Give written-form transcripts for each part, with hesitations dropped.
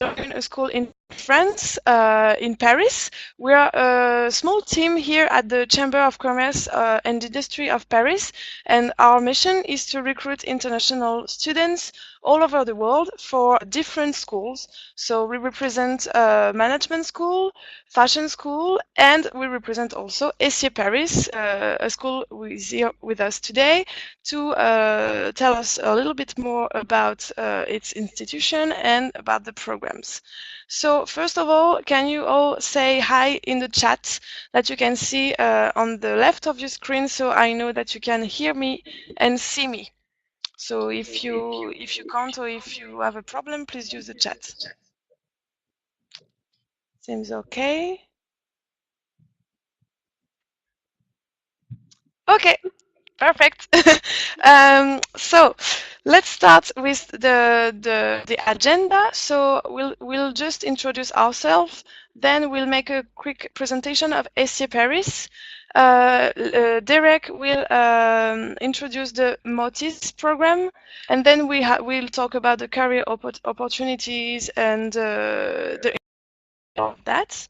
join a school in France, in Paris. We are a small team here at the Chamber of Commerce and Industry of Paris, and our mission is to recruit international students all over the world for different schools. So we represent management school, fashion school, and we represent also ESIEE Paris, a school who is here with us today to tell us a little bit more about its institution and about the programs. So first of all, can you all say hi in the chat that you can see on the left of your screen, so I know that you can hear me and see me. So if you can't, or if you have a problem, please use the chat. Seems okay. Okay, perfect. So let's start with the agenda. So we'll just introduce ourselves. Then we'll make a quick presentation of ESIEE Paris. Derek will introduce the MOTIS program, and then we'll talk about the career opportunities and the of that.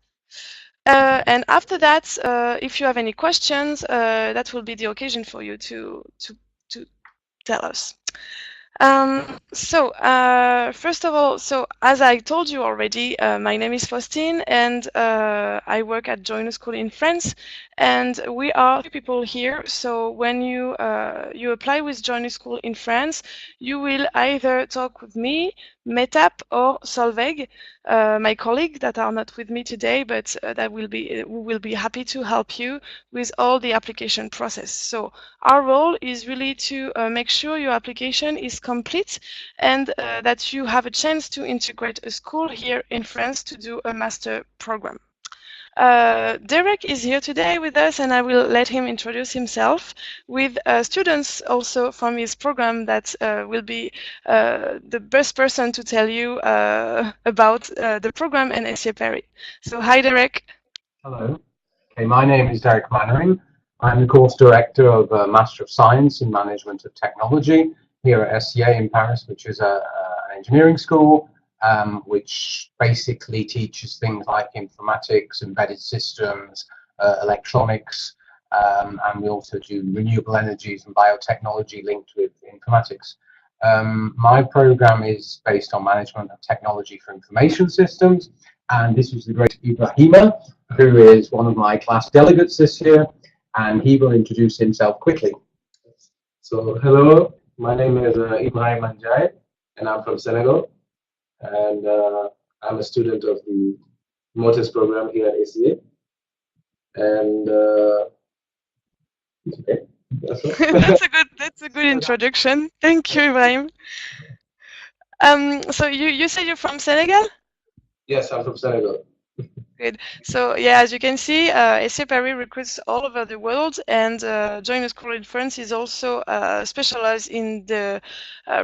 And after that, if you have any questions, that will be the occasion for you to tell us. First of all, so as I told you already, my name is Faustine, and I work at Join School in France, and we are 3 people here. So when you apply with Join School in France, you will either talk with me, Metap, or Solveig, my colleague that are not with me today, but we will be happy to help you with all the application process. So our role is really to make sure your application is complete and that you have a chance to integrate a school here in France to do a master program. Derek is here today with us, and I will let him introduce himself with students also from his program that will be the best person to tell you about the program and ESIEE Paris. So hi, Derek. Hello. Okay, my name is Derek Mannering. I'm the course director of Master of Science in Management of Technology here at ESIEE in Paris, which is an engineering school, which basically teaches things like informatics, embedded systems, electronics, and we also do renewable energies and biotechnology linked with informatics. My program is based on management of technology for information systems, and this is the great Ibrahima, who is one of my class delegates this year, and he will introduce himself quickly. So, hello, my name is Ibrahim Anjay, and I'm from Senegal, and I'm a student of the MOTIS program here at ESIEE. And okay, that's a good introduction. Thank you, Ibrahim. So you say you're from Senegal? Yes, I'm from Senegal. Good. So yeah, as you can see, ESIEE Paris recruits all over the world, and Join School in France is also specialized in the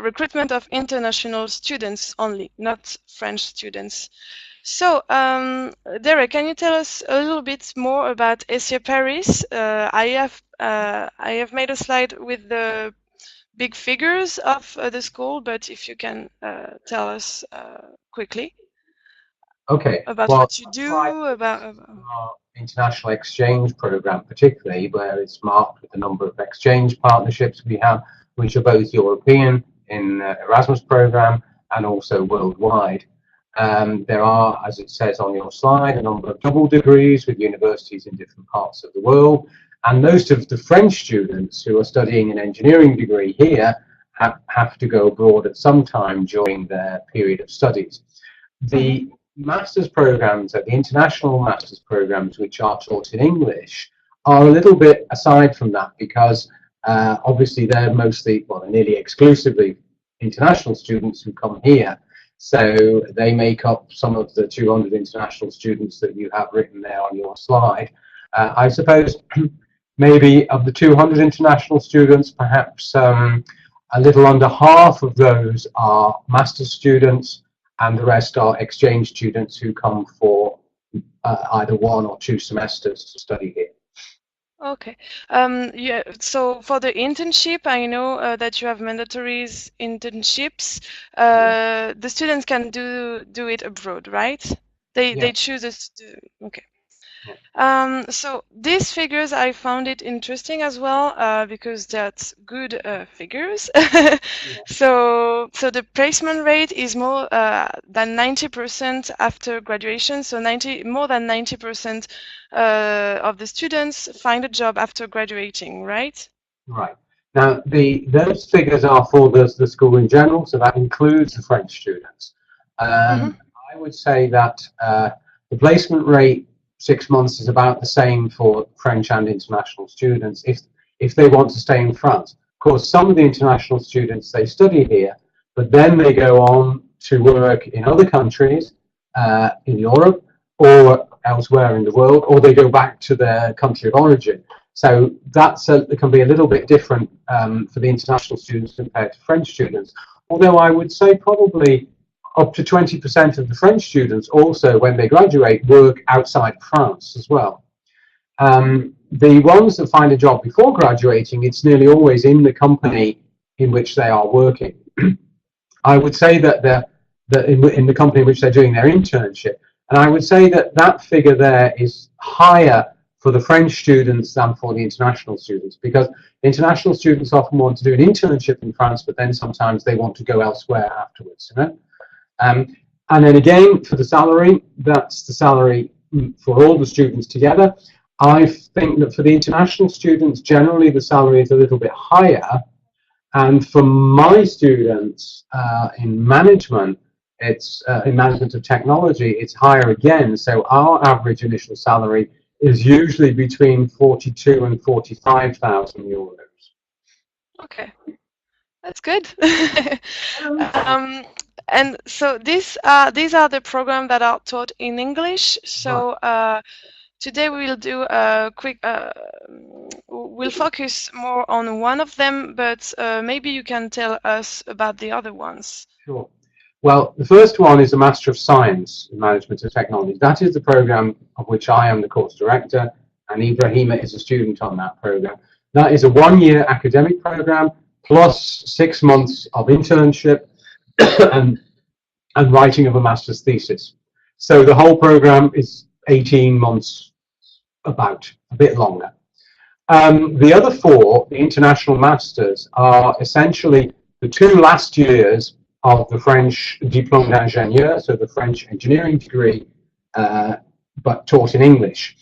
recruitment of international students only, not French students. So, Derek, can you tell us a little bit more about ESIEE Paris? I have made a slide with the big figures of the school, but if you can tell us quickly. Okay. About what you do, about our international exchange program, particularly where it's marked with the number of exchange partnerships we have, which are both European in Erasmus program and also worldwide. There are, as it says on your slide, a number of double degrees with universities in different parts of the world, and most of the French students who are studying an engineering degree here have to go abroad at some time during their period of studies. The master's programs, the international master's programs, which are taught in English, are a little bit aside from that, because obviously they're mostly, well, nearly exclusively international students who come here. So they make up some of the 200 international students that you have written there on your slide. I suppose maybe of the 200 international students, perhaps a little under half of those are master's students, and the rest are exchange students who come for either 1 or 2 semesters to study here. Okay. Yeah. So for the internship, I know that you have mandatory internships. Yeah. The students can do it abroad, right? They Yes. choose us. Okay. Yeah. So these figures, I found it interesting as well because that's good figures. Yeah. So the placement rate is more than 90% after graduation. So more than 90% of the students find a job after graduating, right? Right. Now, those figures are for the school in general, so that includes the French students. Mm-hmm. I would say that the placement rate 6 months is about the same for French and international students if they want to stay in France. Of course, some of the international students, they study here, but then they go on to work in other countries in Europe or elsewhere in the world, or they go back to their country of origin. So it can be a little bit different for the international students compared to French students. Although I would say probably up to 20% of the French students also, when they graduate, work outside France as well. The ones that find a job before graduating, it's nearly always in the company in which they are working. I would say that in the company in which they're doing their internship, and I would say that that figure there is higher for the French students than for the international students, because international students often want to do an internship in France, but then sometimes they want to go elsewhere afterwards. You know? And then again, for the salary, that's the salary for all the students together. I think that for the international students, generally the salary is a little bit higher. And for my students in management, it's in management of technology, it's higher again. So our average initial salary is usually between 42 and 45,000 euros. Okay, that's good. And so these are the programs that are taught in English. Right. So today we will do a quick. We'll focus more on one of them, but maybe you can tell us about the other ones. Sure. Well, the first one is a Master of Science in Management of Technology. That is the program of which I am the course director, and Ibrahima is a student on that program. That is a one-year academic program plus 6 months of internship and writing of a master's thesis. So the whole program is 18 months, about a bit longer. The other four, the international masters, are essentially the 2 last years of the French diplôme d'ingénieur, so the French engineering degree, but taught in English.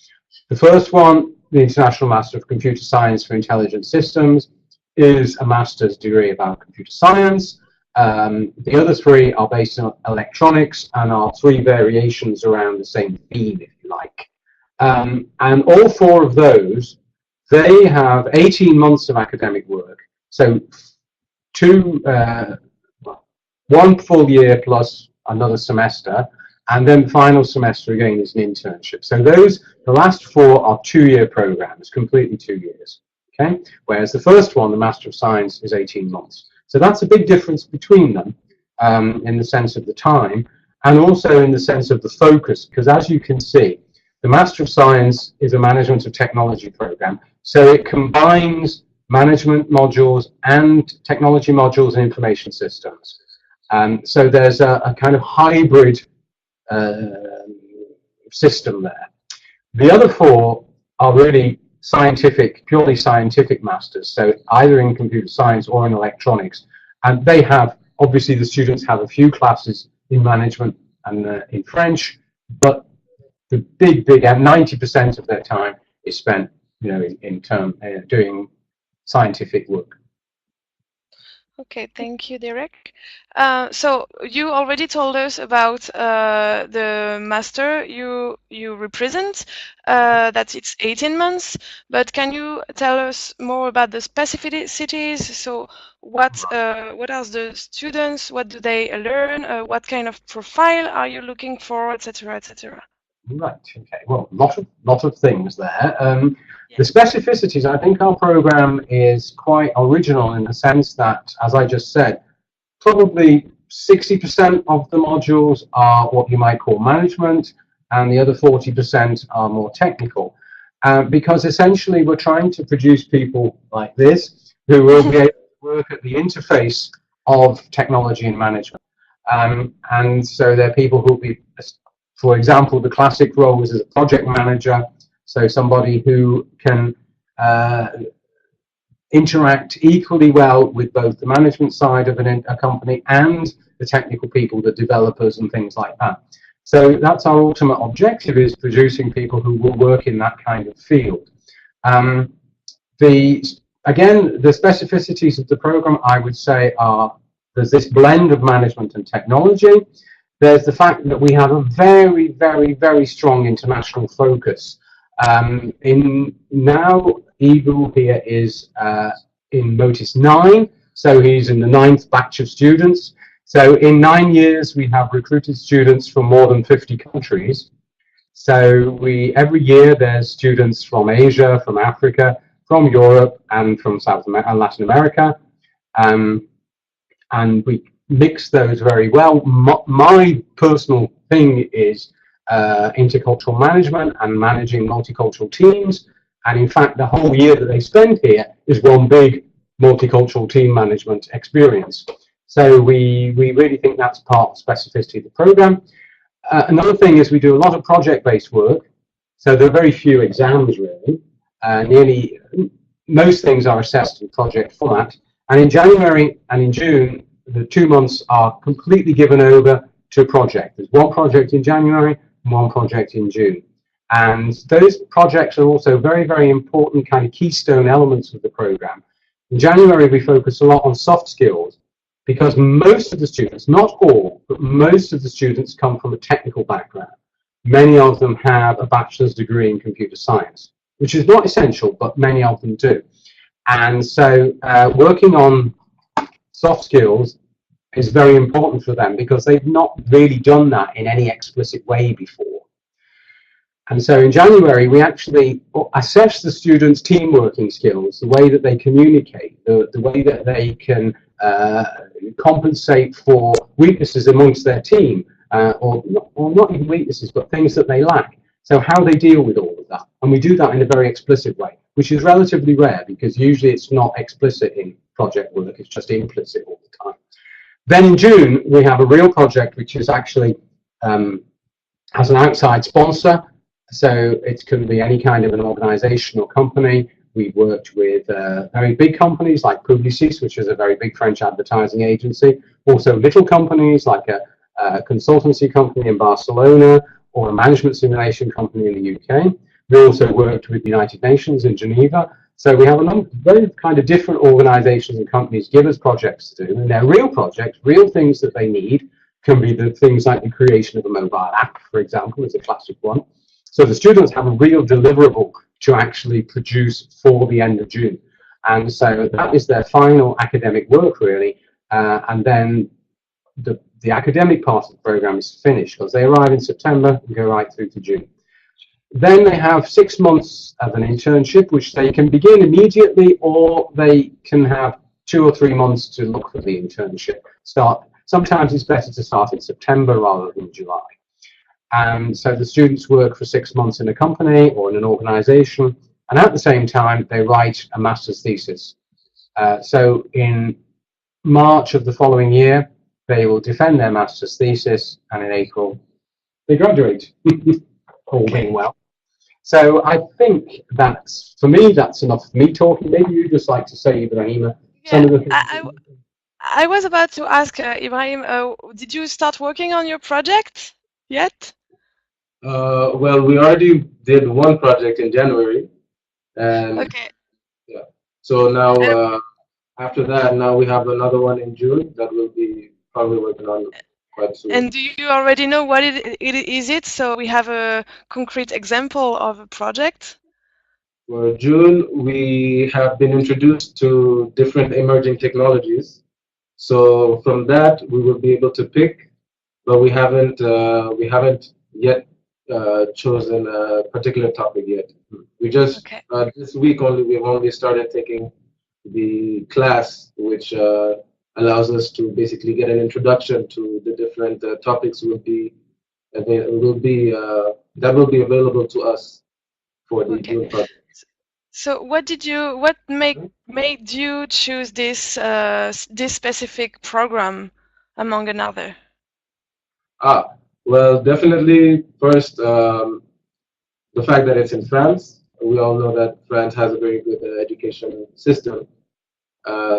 The first one, the International Master of Computer Science for Intelligent Systems, is a master's degree about computer science. The other 3 are based on electronics and are 3 variations around the same theme, if you like. And all 4 of those, they have 18 months of academic work. So 1 full year plus another semester, and then the final semester again is an internship. So the last 4 are 2-year programs, completely 2 years. Okay, whereas the first one, the Master of Science, is 18 months. So that's a big difference between them in the sense of the time, and also in the sense of the focus, because as you can see, the Master of Science is a Management of Technology program, so it combines management modules and technology modules and information systems. So there's a kind of hybrid system there. The other 4 are really scientific, purely scientific masters, so either in computer science or in electronics, and they have, obviously the students have a few classes in management and in French, but the big 90% of their time is spent, you know, in doing scientific work. Okay, thank you, Derek. So you already told us about the master you represent, that it's 18 months, but can you tell us more about the specificities? So what are the students, what do they learn, what kind of profile are you looking for, etc., etc.? Right, okay, well, lot of things there. The specificities, I think our program is quite original in the sense that, as I just said, probably 60% of the modules are what you might call management, and the other 40% are more technical. because essentially we're trying to produce people like this who will be able to work at the interface of technology and management. And so they're people who will be, for example, the classic roles as a project manager, so somebody who can interact equally well with both the management side of a company and the technical people, the developers and things like that. So that's our ultimate objective, is producing people who will work in that kind of field. Again, the specificities of the program, I would say, are there's this blend of management and technology. There's the fact that we have a very, very, very strong international focus. Now, Ibu here is in Motis 9, so he's in the 9th batch of students. So in 9 years, we have recruited students from more than 50 countries. So every year there's students from Asia, from Africa, from Europe, and from Latin America. And we mix those very well. My personal thing is intercultural management and managing multicultural teams. And in fact, the whole year that they spend here is one big multicultural team management experience. So we really think that's part of the specificity of the program. Another thing is we do a lot of project-based work. So there are very few exams, really. Most things are assessed in project format. And in January and in June, the 2 months are completely given over to a project. There's one project in January and one project in June. And those projects are also very, very important kind of keystone elements of the program. In January, we focus a lot on soft skills, because most of the students, not all, but most of the students come from a technical background. Many of them have a bachelor's degree in computer science, which is not essential, but many of them do. And so working on soft skills is very important for them, because they've not really done that in any explicit way before. And so in January, we actually assess the students' team working skills, the way that they communicate, the way that they can compensate for weaknesses amongst their team, or not even weaknesses, but things that they lack. So how they deal with all of that. And we do that in a very explicit way, which is relatively rare, because usually it's not explicit in project work, it's just implicit all the time. Then in June, we have a real project, which is actually has an outside sponsor. So it can be any kind of an organization or company. We've worked with very big companies like Publicis, which is a very big French advertising agency. Also little companies like a consultancy company in Barcelona, or a management simulation company in the UK. We also worked with the United Nations in Geneva. So we have a number of very kind of different organizations and companies give us projects to do. And they're real projects, real things that they need. Can be the things like the creation of a mobile app, for example, is a classic one. So the students have a real deliverable to actually produce for the end of June. And so that is their final academic work, really. And then the academic part of the program is finished, because they arrive in September and go right through to June. Then they have 6 months of an internship, which they can begin immediately, or they can have 2 or 3 months to look for the internship. Sometimes it's better to start in September rather than July. And so the students work for 6 months in a company or in an organization, and at the same time, they write a master's thesis. So in March of the following year, they will defend their master's thesis, and in April, they graduate, all being well. So I think that's, for me, that's enough for me talking. Maybe you'd just like to say, Ibrahima, some of the things. I was about to ask, Ibrahim, did you start working on your project yet? Well, we already did one project in January, and okay. Yeah. So now, after that, now we have another one in June that we'll be probably working on quite soon. And do you already know what it is? So we have a concrete example of a project. For June, we have been introduced to different emerging technologies. So from that, we will be able to pick, but we haven't yet chosen a particular topic yet. We just this week only, we've only started taking the class, which allows us to basically get an introduction to the different topics that will be available to us for the Okay. June project. So what made you choose this this specific program among another? Well, definitely first, the fact that it's in France. We all know that France has a very good education system.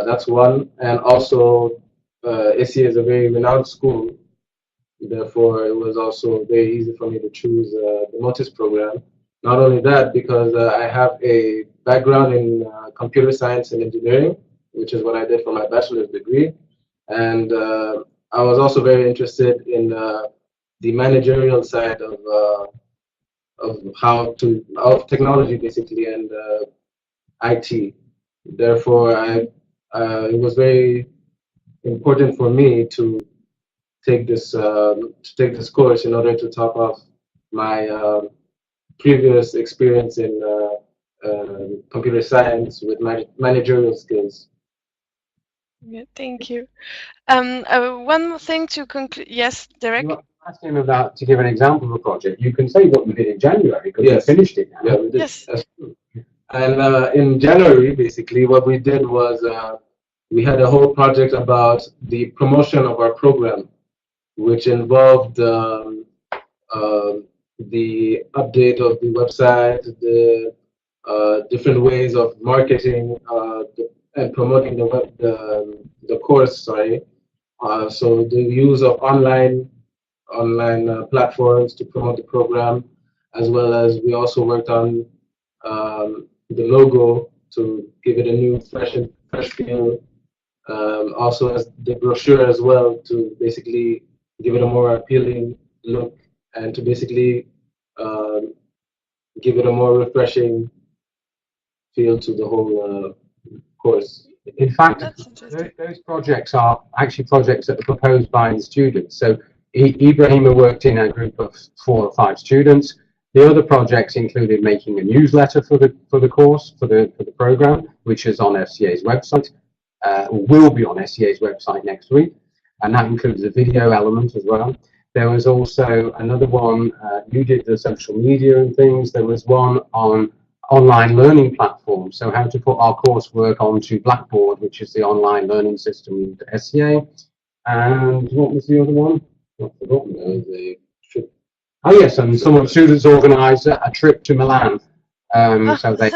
That's one. And also, ESIEE is a very renowned school. Therefore, it was also very easy for me to choose the Motis program. Not only that, because I have a background in computer science and engineering, which is what I did for my bachelor's degree. And I was also very interested in the managerial side of of technology basically and IT. Therefore, it was very important for me to take this course in order to top off my previous experience in computer science with managerial skills. Yeah, thank you. One more thing to conclude. Yes, Derek. You asked him about to give an example of a project. You can say what you did in January because you finished it now. Yeah, we did. Yes. And in January, basically, what we did was we had a whole project about the promotion of our program, which involved the update of the website, the different ways of marketing and promoting the course. Sorry. So the use of online platforms to promote the program, as well as we also worked on the logo to give it a new fresh feel. Also as the brochure as well to basically give it a more appealing look and to basically give it a more refreshing feel to the whole course. In fact, those projects are actually projects that are proposed by the students. So Ibrahima worked in a group of 4 or 5 students. The other projects included making a newsletter for the course, for the program, which is on ESIEE's website, will be on ESIEE's website next week, and that includes a video element as well. There was also another one, you did the social media and things. There was one on online learning platforms, so how to put our coursework onto Blackboard, which is the online learning system at ESIEE. And what was the other one? I've forgotten. Oh yes, and some of the students organised a trip to Milan. So they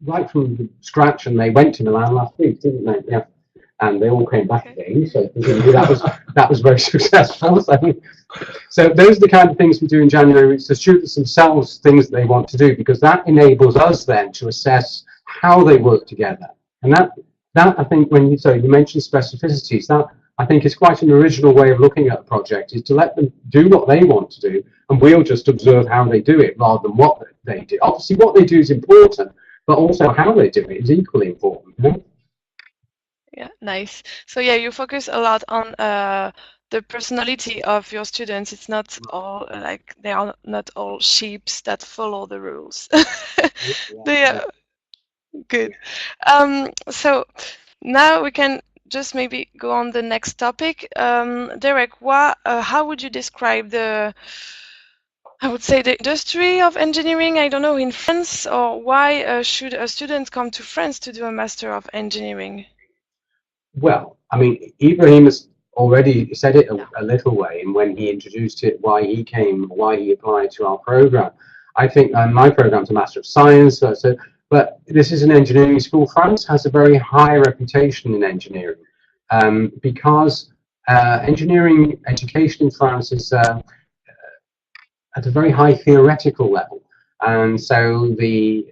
right from scratch, and they went to Milan last week, didn't they? Yeah, and they all came back again. So that was very successful. So those are the kind of things we do in January. It's the students themselves things that they want to do, because that enables us then to assess how they work together. And that I think when you mentioned specificities, that I think is quite an original way of looking at a project, is to let them do what they want to do, and we'll just observe how they do it rather than what they do. Obviously, what they do is important, but also how they do it is equally important. You know? Yeah, nice. So yeah, you focus a lot on the personality of your students. It's not all like they are not all sheeps that follow the rules. They are good. So now we can just maybe go on the next topic. Derek, how would you describe I would say the industry of engineering, I don't know, in France, or why should a student come to France to do a Master of Engineering? Well, I mean, Ibrahim has already said it a little way, and when he introduced it, why he applied to our program. I think my program's a Master of Science, but this is an engineering school. France has a very high reputation in engineering because engineering education in France is at a very high theoretical level. And so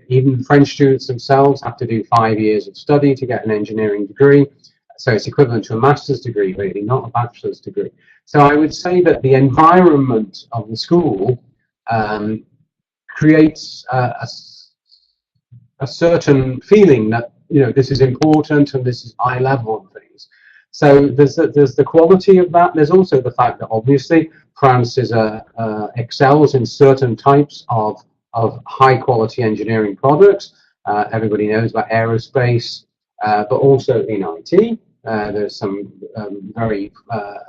even French students themselves have to do 5 years of study to get an engineering degree. So it's equivalent to a master's degree, really, not a bachelor's degree. So I would say that the environment of the school creates a certain feeling that, you know, this is important and this is high level and things. So there's the quality of that. There's also the fact that obviously France excels in certain types of high quality engineering products. Everybody knows about aerospace, but also in IT. There's some very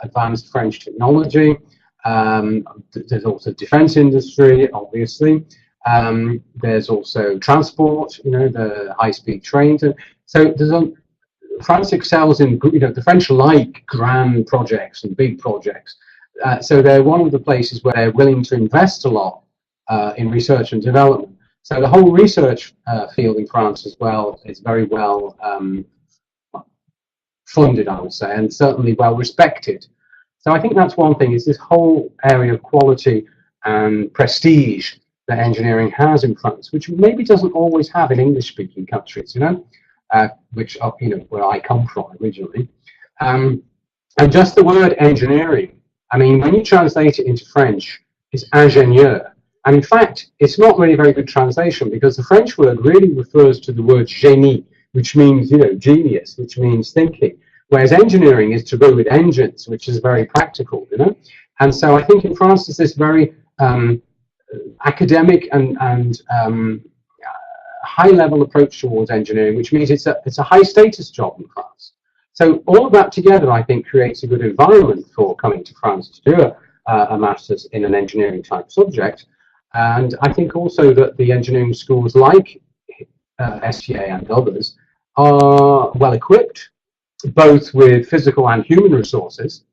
advanced French technology. There's also defense industry, obviously. There's also transport, the high-speed trains. And so France excels in, the French like grand projects and big projects. So they're one of the places where they're willing to invest a lot in research and development. So the whole research field in France as well is very well funded, I would say, and certainly well respected. So I think that's one thing, is this whole area of quality and prestige that engineering has in France, which maybe doesn't always have in English-speaking countries, which are, where I come from originally. And just the word engineering, I mean, when you translate it into French, it's ingénieur. And in fact, it's not really a very good translation, because the French word really refers to the word génie, which means, genius, which means thinking. Whereas engineering is to do with engines, which is very practical, And so I think in France there's this very academic and high-level approach towards engineering, which means it's a high-status job in France. So all of that together, I think, creates a good environment for coming to France to do a master's in an engineering type subject. And I think also that the engineering schools like ESIEE and others are well equipped, both with physical and human resources.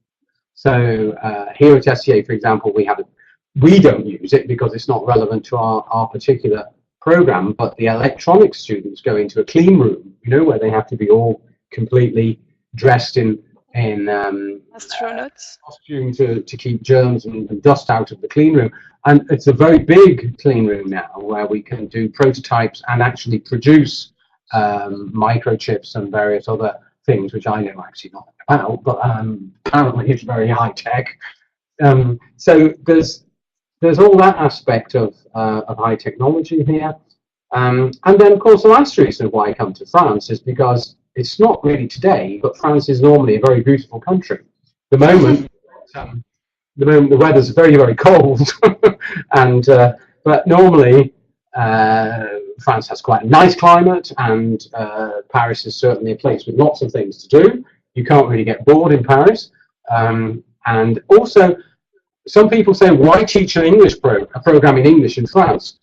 So here at ESIEE, for example, we don't use it because it's not relevant to our particular program, but the electronics students go into a clean room, where they have to be all completely dressed in astronauts costume to keep germs and dust out of the clean room. And it's a very big clean room now, where we can do prototypes and actually produce microchips and various other things, which I know actually not about, but apparently it's very high tech. So there's all that aspect of high technology here. And then, of course, the last reason why I come to France is because it's not really today, but France is normally a very beautiful country. The moment the weather's very, very cold, and but normally France has quite a nice climate, and Paris is certainly a place with lots of things to do. You can't really get bored in Paris, and also some people say, why teach a program in English in France?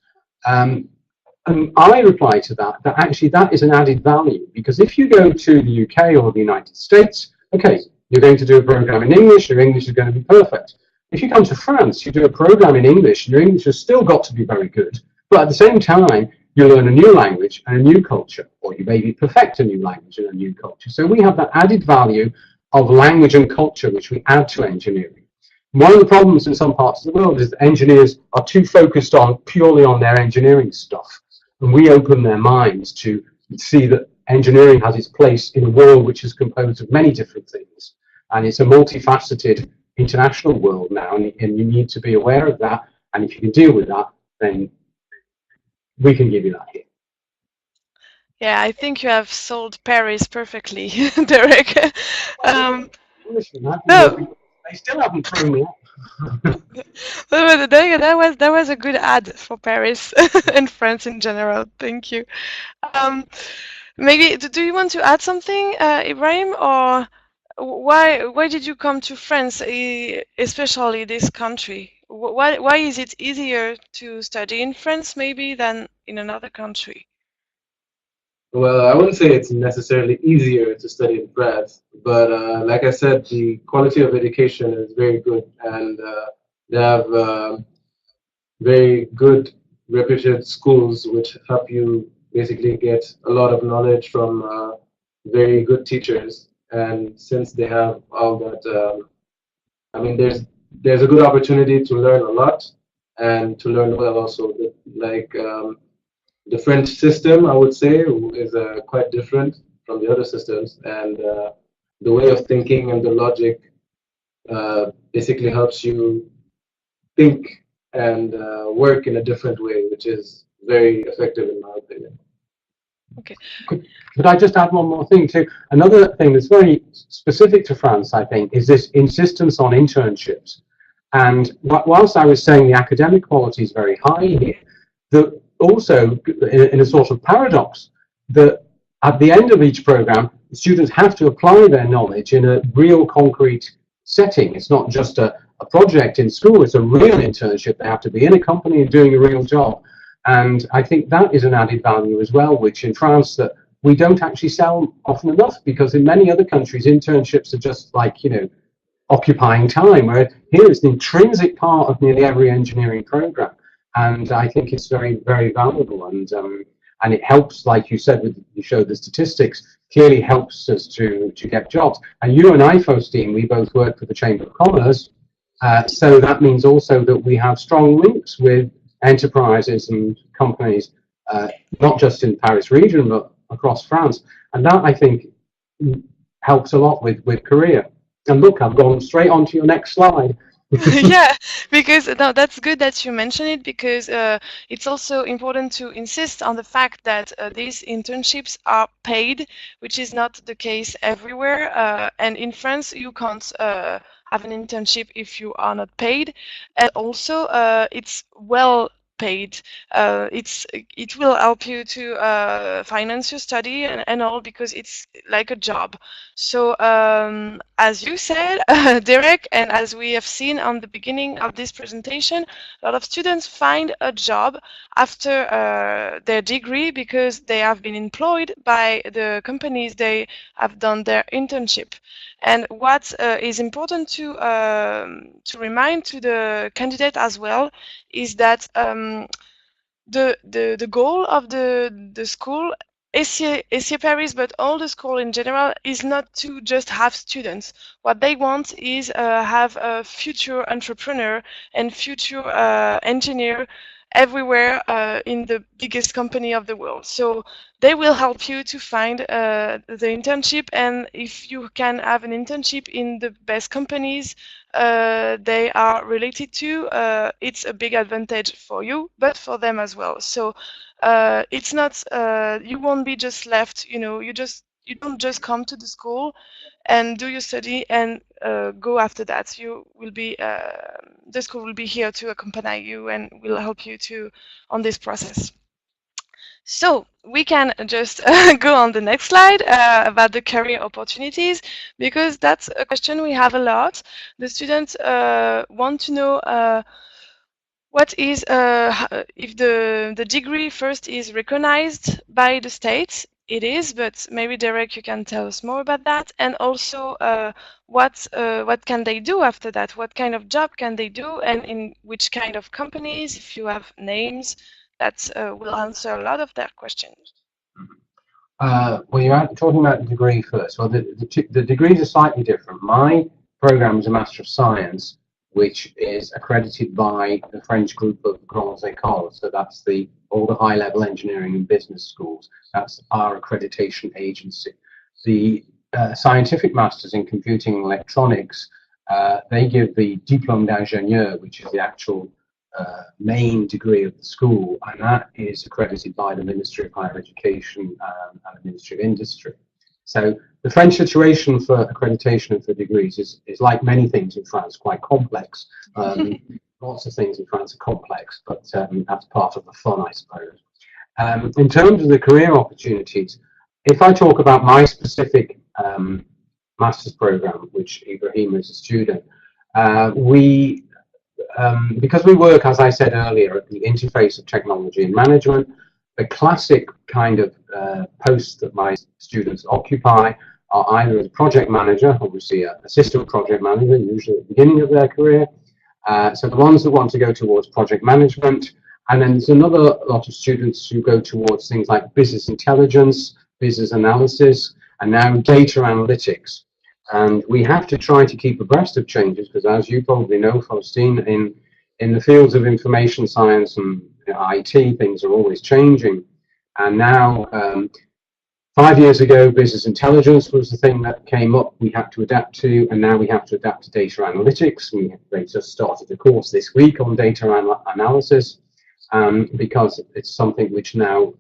And I reply to that actually that is an added value, because if you go to the UK or the United States, okay, you're going to do a program in English, your English is going to be perfect. If you come to France, you do a program in English, your English has still got to be very good. But at the same time, you learn a new language and a new culture, or you maybe perfect a new language and a new culture. So we have that added value of language and culture, which we add to engineering. One of the problems in some parts of the world is that engineers are too focused purely on their engineering stuff. And we open their minds to see that engineering has its place in a world which is composed of many different things. And it's a multifaceted international world now, and you need to be aware of that. And if you can deal with that, then we can give you that here. Yeah, I think you have sold Paris perfectly, Derek. No, they still haven't thrown me up. that was a good ad for Paris and France in general. Thank you. Maybe do you want to add something, Ibrahim, or why did you come to France, especially this country? Why is it easier to study in France maybe than in another country? Well, I wouldn't say it's necessarily easier to study in France, but like I said, the quality of education is very good, and they have very good reputed schools which help you basically get a lot of knowledge from very good teachers. And since they have all that, I mean, there's a good opportunity to learn a lot and to learn well also. Like the French system, I would say, is quite different from the other systems, and the way of thinking and the logic basically helps you think and work in a different way, which is very effective in my opinion. Okay. Could I just add one more thing too? Another thing that's very specific to France, I think, is this insistence on internships. And whilst I was saying the academic quality is very high here, also in a sort of paradox, that at the end of each program, students have to apply their knowledge in a real concrete setting. It's not just a project in school, it's a real internship. They have to be in a company and doing a real job. And I think that is an added value as well, which in France that we don't actually sell often enough, because in many other countries, internships are just like, you know, occupying time, where here it's an intrinsic part of nearly every engineering program. And I think it's very, very valuable. And it helps, like you said, you showed the statistics, clearly helps us to get jobs. And you and I, Faustine, we both work for the Chamber of Commerce. So that means also that we have strong links with enterprises and companies, not just in the Paris region, but across France. And that, I think, helps a lot with career. And look, I've gone straight on to your next slide. Yeah, because no, that's good that you mention it, because it's also important to insist on the fact that these internships are paid, which is not the case everywhere. And in France, you can't have an internship if you are not paid. And also, it's well paid. It will help you to finance your study and all, because it's like a job. So as you said, Derek, and as we have seen on the beginning of this presentation, a lot of students find a job after their degree because they have been employed by the companies they have done their internship. And what is important to remind to the candidate as well is that the goal of the school, ESIEE Paris, but all the school in general, is not to just have students. What they want is have a future entrepreneur and future engineer everywhere in the biggest company of the world. So they will help you to find the internship, and if you can have an internship in the best companies they are related to, it's a big advantage for you, but for them as well. So it's not, you won't be just left, you know, you don't just come to the school and do your study and go after that. You will be, the school will be here to accompany you and will help you to on this process. So we can just go on the next slide about the career opportunities, because that's a question we have a lot. The students want to know what is, if the degree first is recognized by the state. It is, but maybe Derek, you can tell us more about that. And also, what can they do after that? What kind of job can they do, and in which kind of companies? If you have names, that will answer a lot of their questions. Well, you're talking about the degree first. Well, the degrees are slightly different. My program is a Master of Science, which is accredited by the French group of Grandes Écoles. So that's all the high-level engineering and business schools. That's our accreditation agency. The scientific masters in computing and electronics, they give the diplôme d'ingénieur, which is the actual main degree of the school, and that is accredited by the Ministry of Higher Education and the Ministry of Industry. So the French situation for accreditation for degrees is like many things in France, quite complex. Lots of things in France are complex, but that's part of the fun, I suppose. In terms of the career opportunities, if I talk about my specific master's program, which Ibrahim is a student, because we work, as I said earlier, at the interface of technology and management, the classic kind of posts that my students occupy are either as a project manager, obviously an assistant project manager, usually at the beginning of their career. So the ones that want to go towards project management, and then there's another lot of students who go towards things like business intelligence, business analysis, and now data analytics. And we have to try to keep abreast of changes, because as you probably know, Faustine, in the fields of information science and IT, things are always changing. And now, 5 years ago, business intelligence was the thing that came up we had to adapt to, and now we have to adapt to data analytics. They just started a course this week on data analysis, because it's something which now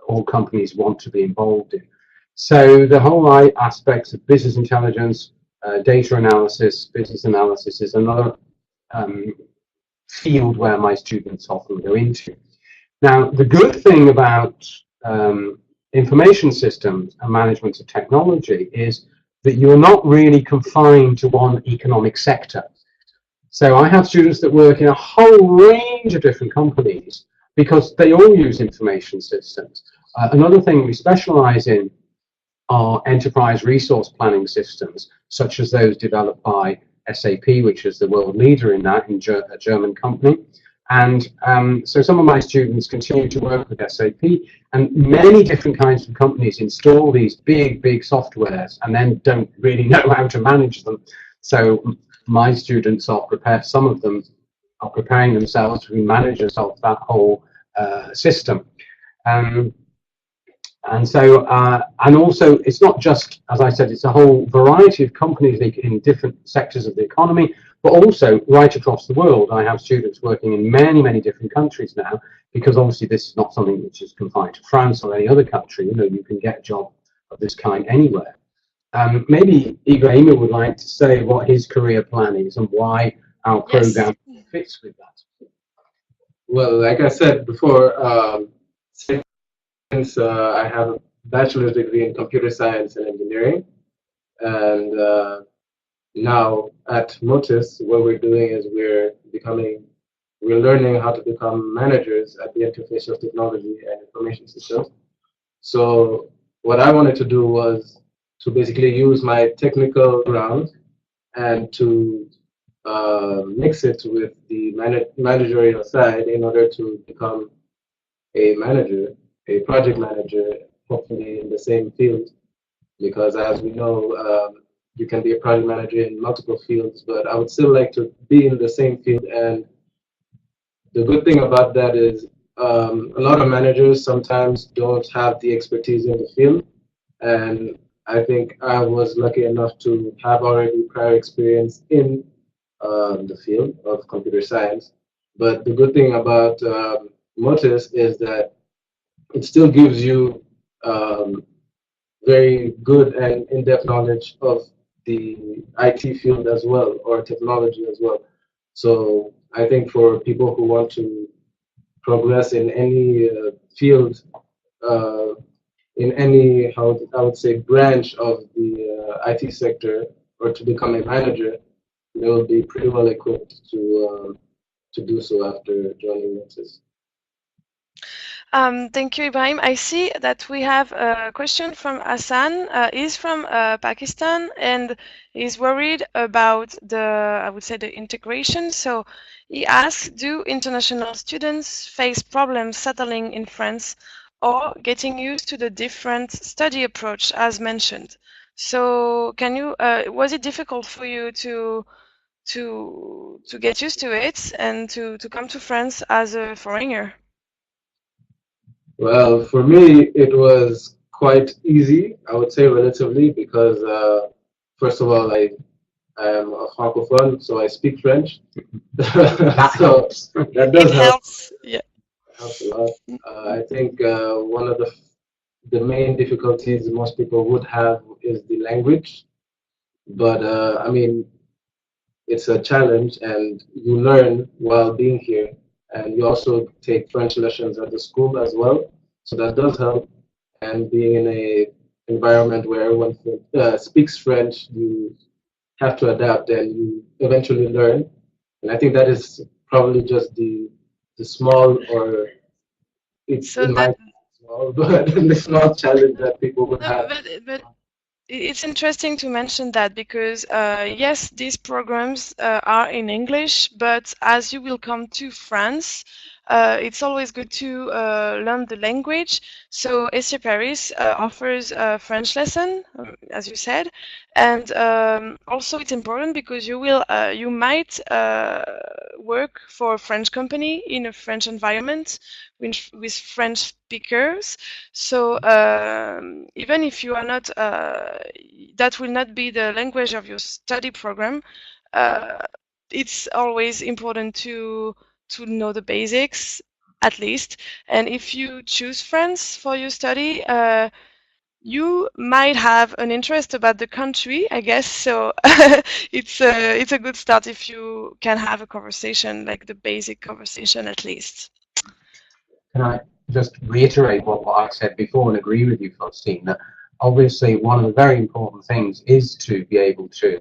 all companies want to be involved in. So the whole aspects of business intelligence, data analysis, business analysis is another field where my students often go into. Now, the good thing about information systems and management of technology is that you're not really confined to one economic sector. So I have students that work in a whole range of different companies, because they all use information systems. Another thing we specialize in are enterprise resource planning systems, such as those developed by SAP, which is the world leader in that, a German company. And so some of my students continue to work with SAP, and many different kinds of companies install these big softwares and then don't really know how to manage them. So my students are prepared, some of them are preparing themselves to be managers of that whole system. And so, and also, it's not just, as I said, it's a whole variety of companies in different sectors of the economy, but also right across the world. I have students working in many different countries now, because obviously this is not something which is confined to France or any other country. You know, you can get a job of this kind anywhere. Maybe Ibrahim would like to say what his career plan is and why our program fits with that. Well, like I said before, since I have a bachelor's degree in computer science and engineering, and now at Motis, what we're doing is we're learning how to become managers at the interface of technology and information systems. So what I wanted to do was to basically use my technical ground and to mix it with the managerial side in order to become a manager, a project manager, hopefully in the same field, because as we know, you can be a project manager in multiple fields, but I would still like to be in the same field. And the good thing about that is a lot of managers sometimes don't have the expertise in the field, and I think I was lucky enough to have already prior experience in the field of computer science. But the good thing about Motis is that it still gives you very good and in-depth knowledge of the IT field as well, or technology as well. So I think for people who want to progress in any field, in any, how I would say, branch of the IT sector, or to become a manager, they will be pretty well equipped to do so after joining Motis. Thank you, Ibrahim. I see that we have a question from Hassan. He's from Pakistan, and he's worried about I would say, the integration. So he asks, do international students face problems settling in France or getting used to the different study approach as mentioned? So can you, was it difficult for you to get used to it and to come to France as a foreigner? Well, for me, it was quite easy, I would say, relatively, because first of all, I am a francophone, so I speak French. That helps. That does help. Helps. Yeah. It helps a lot. I think one of the main difficulties most people would have is the language, but I mean, it's a challenge, and you learn while being here. And you also take French lessons at the school as well, so that does help. And being in a environment where everyone speaks French, you have to adapt, and you eventually learn. And I think that is probably just the small, or it's So in my small, but the small challenge that people would have. But it's interesting to mention that, because yes, these programs are in English, but as you will come to France, it's always good to learn the language. So ESIEE Paris offers a French lesson, as you said, and also it's important because you might work for a French company in a French environment with French speakers. So even if you are not, that will not be the language of your study program, it's always important to know the basics, at least. And if you choose France for your study, you might have an interest about the country, I guess. So it's a good start if you can have a conversation, like the basic conversation at least. Can I just reiterate what I said before and agree with you, Faustine, that obviously one of the very important things is to be able to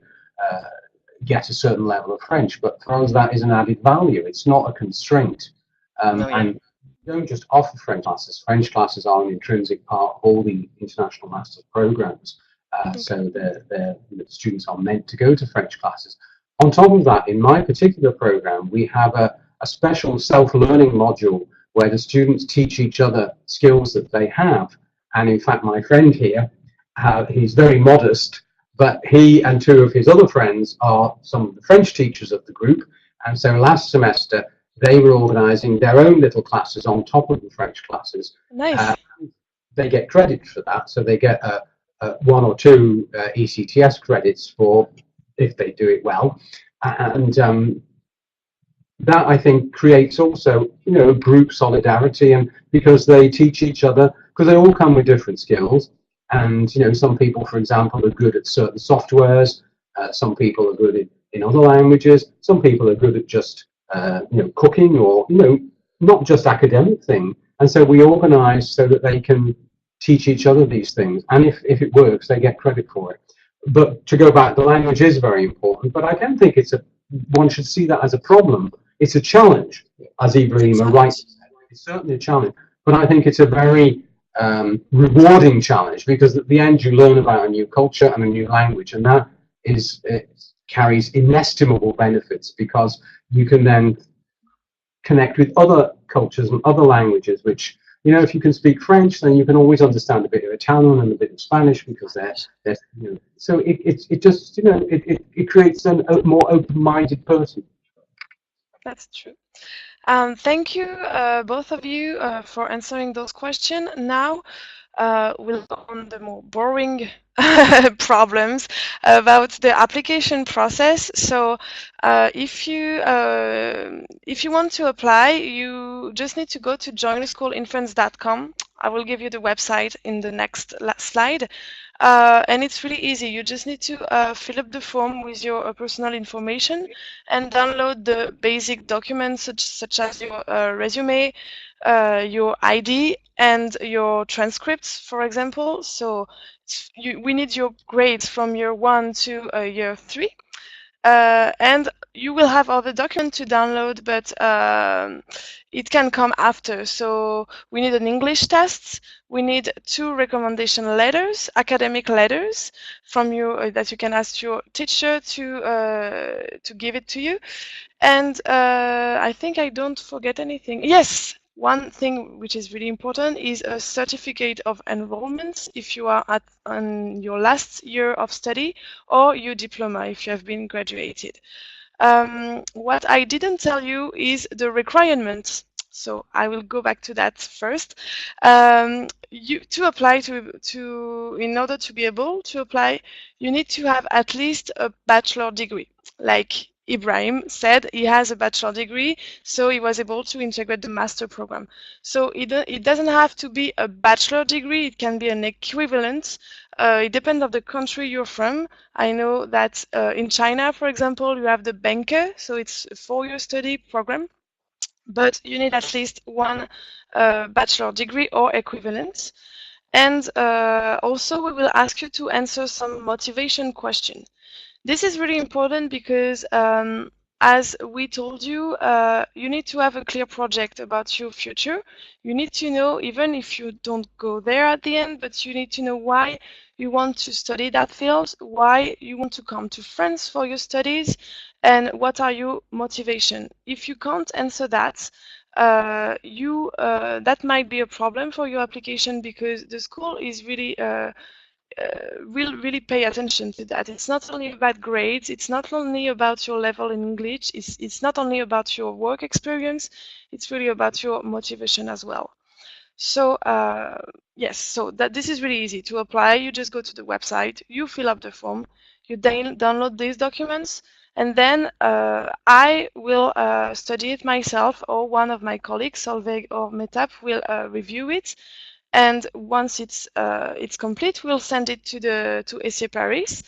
get a certain level of French, but for us that is an added value. It's not a constraint. No, yeah. And don't just offer French classes. French classes are an intrinsic part of all the international master's programs. So the students are meant to go to French classes. On top of that, in my particular program, we have a special self-learning module where the students teach each other skills that they have. And in fact, my friend here, he's very modest, but he and two of his other friends are some of the French teachers of the group. And so last semester, they were organizing their own little classes on top of the French classes. Nice. They get credit for that, so they get 1 or 2 ECTS credits for if they do it well. And that, I think, creates also, group solidarity, and because they teach each other, because they all come with different skills. And, some people, for example, are good at certain softwares. Some people are good in other languages. Some people are good at just, cooking, or, not just academic thing. And so we organize so that they can teach each other these things. And if it works, they get credit for it. But to go back, the language is very important. But I don't think one should see that as a problem. It's a challenge, as Ibrahim rightly said. It's certainly a challenge. But I think it's a very rewarding challenge, because at the end you learn about a new culture and a new language, and that carries inestimable benefits, because you can then connect with other cultures and other languages, which, if you can speak French, then you can always understand a bit of Italian and a bit of Spanish, because they're so it just, it creates a more open-minded person. That's true. Thank you, both of you, for answering those questions. Now, we'll go on the more boring problems about the application process. So, if you want to apply, you just need to go to joinschoolinfrance.com. I will give you the website in the next slide. And it's really easy. You just need to fill up the form with your personal information and download the basic documents such as your resume, your ID, and your transcripts, for example. So we need your grades from year 1 to year 3. And you will have all the documents to download, but it can come after. So we need an English test. We need 2 recommendation letters, academic letters from you that you can ask your teacher to give it to you. And I think I don't forget anything. Yes. One thing which is really important is a certificate of enrollment if you are on your last year of study, or your diploma if you have been graduated. What I didn't tell you is the requirements. So I will go back to that first. To apply in order to be able to apply, you need to have at least a bachelor degree. Like Ibrahim said, he has a bachelor degree, so he was able to integrate the master program. So it doesn't have to be a bachelor degree, it can be an equivalent. It depends on the country you're from. I know that in China, for example, you have the banker, so it's a 4-year study program, but you need at least 1 bachelor degree or equivalent. And also we will ask you to answer some motivation questions. This is really important because, as we told you, you need to have a clear project about your future. You need to know, even if you don't go there at the end, but you need to know why you want to study that field, why you want to come to France for your studies, and what are your motivation. If you can't answer that, that might be a problem for your application, because the school is really will really pay attention to that. It's not only about grades, it's not only about your level in English, it's not only about your work experience, it's really about your motivation as well. So yes, so this is really easy to apply. You just go to the website, you fill up the form, you download these documents, and then I will study it myself, or one of my colleagues, Solveig or Metap, will review it. And once it's complete, we'll send it to ESIEE Paris.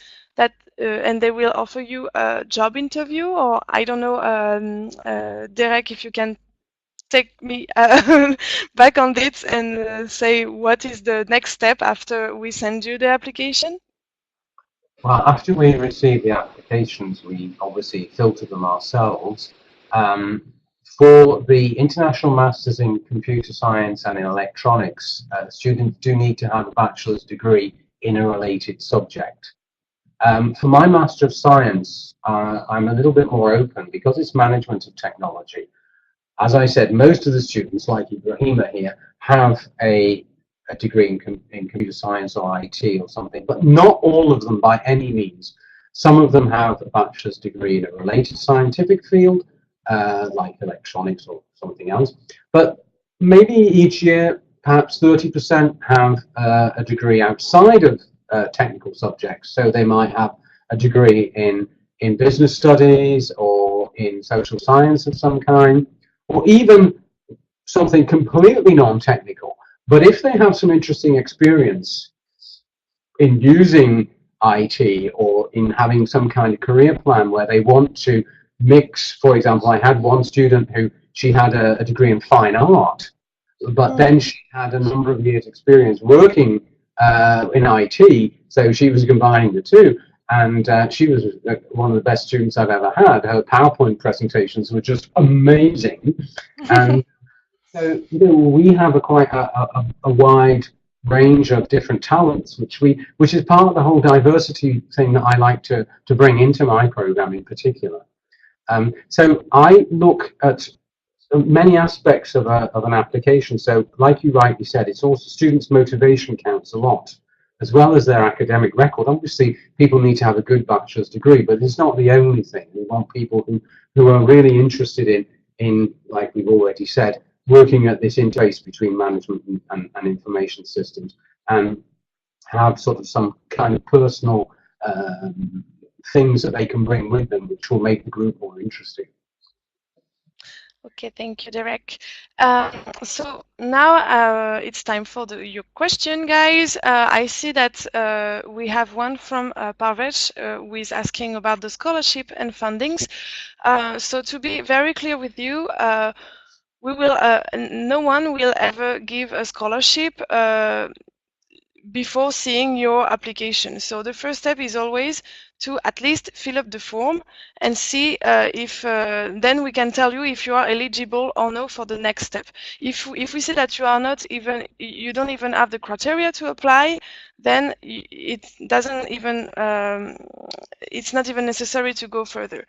And they will offer you a job interview, or I don't know, Derek, if you can take me back on it and say what is the next step after we send you the application. Well, after we receive the applications, we obviously filter them ourselves. For the International Masters in Computer Science and in Electronics, students do need to have a bachelor's degree in a related subject. For my Master of Science, I'm a little bit more open because it's management of technology. As I said, most of the students, like Ibrahima here, have a degree in computer science or IT or something, but not all of them by any means. Some of them have a bachelor's degree in a related scientific field, like electronics or something else. But maybe each year, perhaps 30% have a degree outside of technical subjects. So they might have a degree in business studies or in social science of some kind, or even something completely non-technical. But if they have some interesting experience in using IT or in having some kind of career plan where they want to mix, for example, I had one student who she had a degree in fine art, but then she had a number of years experience working in IT, so she was combining the two. And she was one of the best students I've ever had. Her PowerPoint presentations were just amazing. And so, you know, we have quite a wide range of different talents, which is part of the whole diversity thing that I like to bring into my program in particular. So I look at many aspects of an application. So, like you rightly said, it's also students' motivation counts a lot, as well as their academic record. Obviously, people need to have a good bachelor's degree, but it's not the only thing. We want people who are really interested in, like we've already said, working at this interface between management and information systems, and have sort of some kind of personal things that they can bring with them, which will make the group more interesting. Okay, thank you, Derek. So now it's time for your question, guys. I see that we have one from Parvesh who is asking about the scholarship and fundings. So to be very clear with you, we will no one will ever give a scholarship before seeing your application. So the first step is always to at least fill up the form and see if then we can tell you if you are eligible or no for the next step. If we see that you are not even, you don't even have the criteria to apply, then it doesn't even it's not even necessary to go further.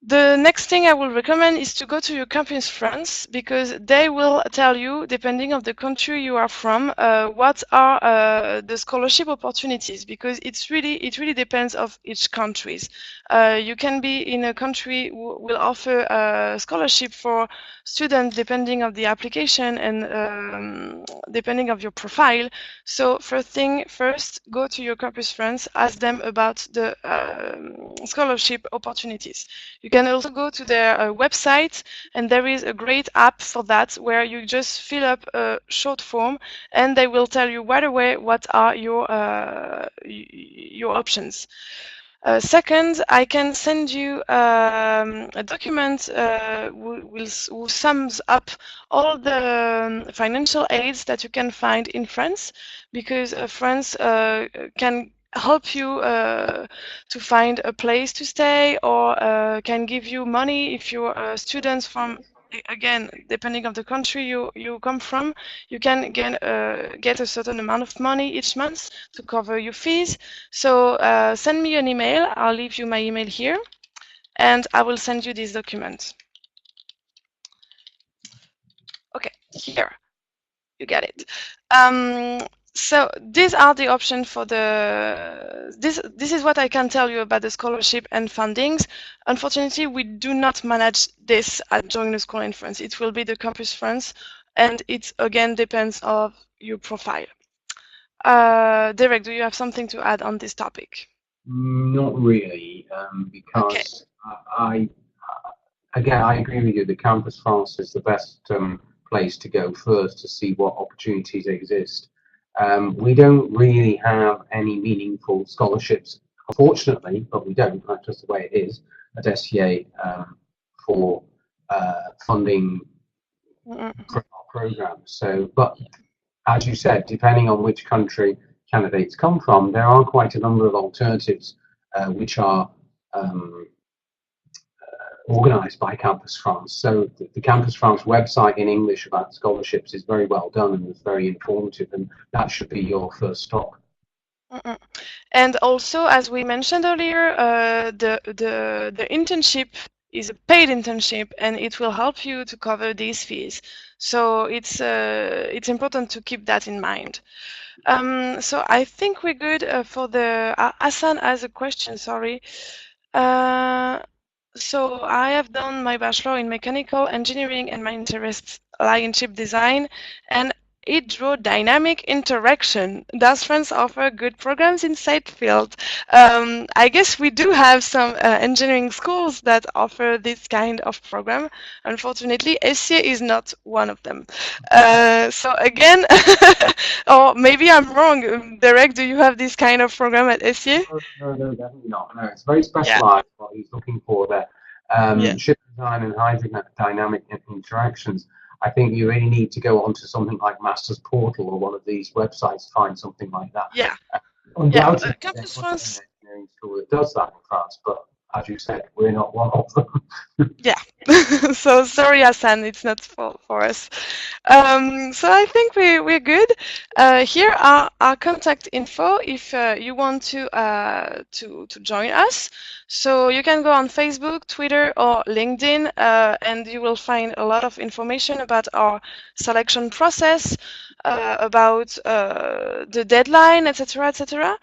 The next thing I will recommend is to go to your campus France, because they will tell you, depending on the country you are from, what are the scholarship opportunities, because it really depends of each countries. You can be in a country who will offer a scholarship for students depending on the application and depending of your profile. So first, go to your campus France, ask them about the scholarship opportunities. You can also go to their website, and there is a great app for that, where you just fill up a short form and they will tell you right away what are your options. Second, I can send you a document who sums up all the financial aids that you can find in France, because France can help you to find a place to stay, or can give you money if you're students from, again, depending on the country you come from, you can get a certain amount of money each month to cover your fees. So send me an email. I'll leave you my email here, and I will send you this document. Okay, here, you get it. So these are the options for the, this is what I can tell you about the scholarship and fundings. Unfortunately, we do not manage this at Join the School in France. It will be the Campus France, and it again depends on your profile. Derek, do you have something to add on this topic? Not really, because okay. I agree with you. The Campus France is the best place to go first to see what opportunities exist. We don't really have any meaningful scholarships, unfortunately, but we don't. That's just the way it is at ESIEE for funding programs. So, but as you said, depending on which country candidates come from, there are quite a number of alternatives which are organised by Campus France. So the Campus France website in English about scholarships is very well done and is very informative, and that should be your first stop. And also, as we mentioned earlier, the internship is a paid internship, and it will help you to cover these fees. So it's important to keep that in mind. So I think we're good for the. Hassan has a question. Sorry. So I have done my bachelor in mechanical engineering, and my interests lie in chip design, and it drew dynamic interaction. Does France offer good programs in said field? I guess we do have some engineering schools that offer this kind of program. Unfortunately, ESIEE is not one of them. So again, or maybe I'm wrong. Derek, do you have this kind of program at ESIEE? No, definitely not. No, it's very specialised what he's looking for there. Ship design and hydrodynamic interactions. I think you really need to go onto something like Masters Portal or one of these websites to find something like that. Undoubtedly, Campus France. An engineering school that does that in France, but as you said, we're not one of them. So sorry, Hassan, it's not for us. So I think we're good. Here are our contact info if you want to join us. So you can go on Facebook, Twitter, or LinkedIn, and you will find a lot of information about our selection process, about the deadline, etc., etc.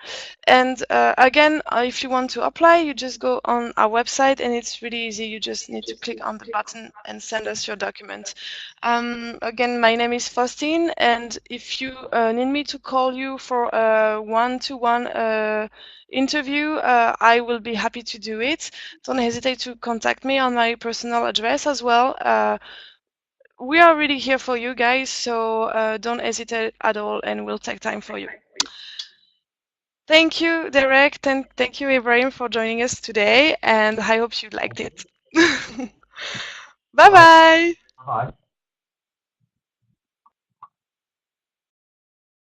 And again, if you want to apply, you just go on our website, and it's really easy. You just need to click on the button and send us your document. Again, my name is Faustine, and if you need me to call you for a one-to-one interview, I will be happy to do it. Don't hesitate to contact me on my personal address as well. We are really here for you guys, so don't hesitate at all, and we'll take time for you. Thank you, Derek, and thank you, Ibrahim, for joining us today, and I hope you liked it. Bye-bye. Bye.